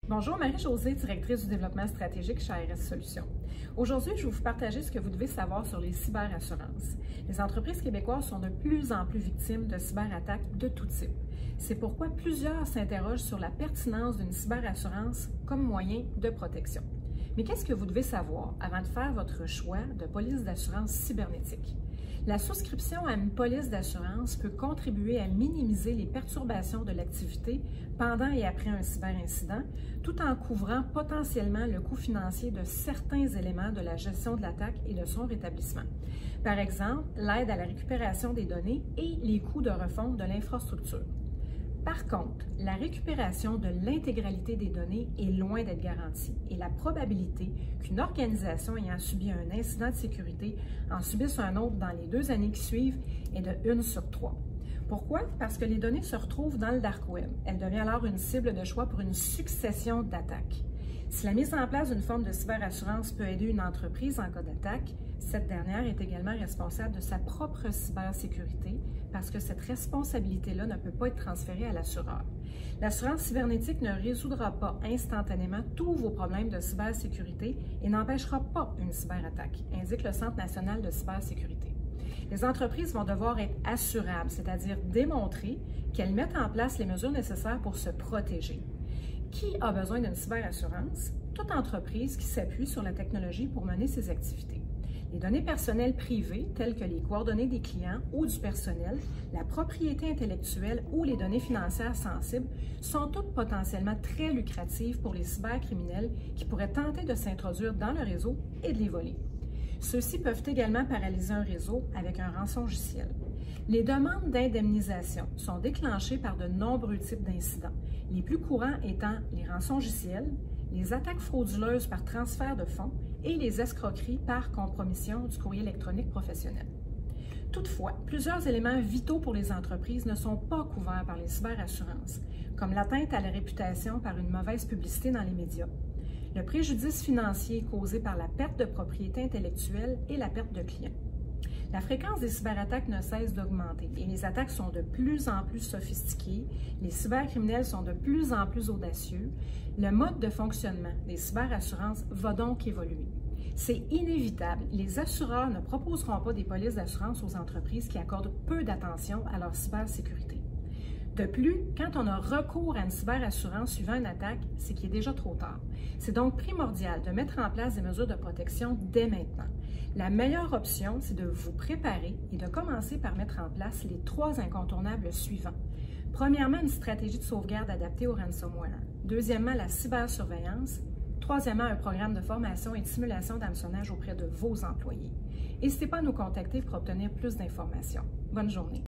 Bonjour, Marie-Josée, directrice du développement stratégique chez ARS Solutions. Aujourd'hui, je vais vous partager ce que vous devez savoir sur les cyberassurances. Les entreprises québécoises sont de plus en plus victimes de cyberattaques de tout type. C'est pourquoi plusieurs s'interrogent sur la pertinence d'une cyberassurance comme moyen de protection. Mais qu'est-ce que vous devez savoir avant de faire votre choix de police d'assurance cybernétique? La souscription à une police d'assurance peut contribuer à minimiser les perturbations de l'activité pendant et après un cyberincident, tout en couvrant potentiellement le coût financier de certains éléments de la gestion de l'attaque et de son rétablissement. Par exemple, l'aide à la récupération des données et les coûts de refonte de l'infrastructure. Par contre, la récupération de l'intégralité des données est loin d'être garantie et la probabilité qu'une organisation ayant subi un incident de sécurité en subisse un autre dans les 2 années qui suivent est de 1 sur 3. Pourquoi? Parce que les données se retrouvent dans le dark web. Elle devient alors une cible de choix pour une succession d'attaques. Si la mise en place d'une forme de cyberassurance peut aider une entreprise en cas d'attaque, cette dernière est également responsable de sa propre cybersécurité parce que cette responsabilité-là ne peut pas être transférée à l'assureur. L'assurance cybernétique ne résoudra pas instantanément tous vos problèmes de cybersécurité et n'empêchera pas une cyberattaque, indique le Centre national de cybersécurité. Les entreprises vont devoir être assurables, c'est-à-dire démontrer qu'elles mettent en place les mesures nécessaires pour se protéger. Qui a besoin d'une cyberassurance? Toute entreprise qui s'appuie sur la technologie pour mener ses activités. Les données personnelles privées, telles que les coordonnées des clients ou du personnel, la propriété intellectuelle ou les données financières sensibles, sont toutes potentiellement très lucratives pour les cybercriminels qui pourraient tenter de s'introduire dans le réseau et de les voler. Ceux-ci peuvent également paralyser un réseau avec un rançongiciel. Les demandes d'indemnisation sont déclenchées par de nombreux types d'incidents, les plus courants étant les rançongiciels, les attaques frauduleuses par transfert de fonds et les escroqueries par compromission du courrier électronique professionnel. Toutefois, plusieurs éléments vitaux pour les entreprises ne sont pas couverts par les cyberassurances, comme l'atteinte à la réputation par une mauvaise publicité dans les médias, le préjudice financier causé par la perte de propriété intellectuelle et la perte de clients. La fréquence des cyberattaques ne cesse d'augmenter et les attaques sont de plus en plus sophistiquées, les cybercriminels sont de plus en plus audacieux. Le mode de fonctionnement des cyberassurances va donc évoluer. C'est inévitable, les assureurs ne proposeront pas des polices d'assurance aux entreprises qui accordent peu d'attention à leur cybersécurité. De plus, quand on a recours à une cyberassurance suivant une attaque, c'est qu'il est déjà trop tard. C'est donc primordial de mettre en place des mesures de protection dès maintenant. La meilleure option, c'est de vous préparer et de commencer par mettre en place les 3 incontournables suivants. Premièrement, une stratégie de sauvegarde adaptée au ransomware. Deuxièmement, la cybersurveillance. Troisièmement, un programme de formation et de simulation d'hameçonnage auprès de vos employés. N'hésitez pas à nous contacter pour obtenir plus d'informations. Bonne journée.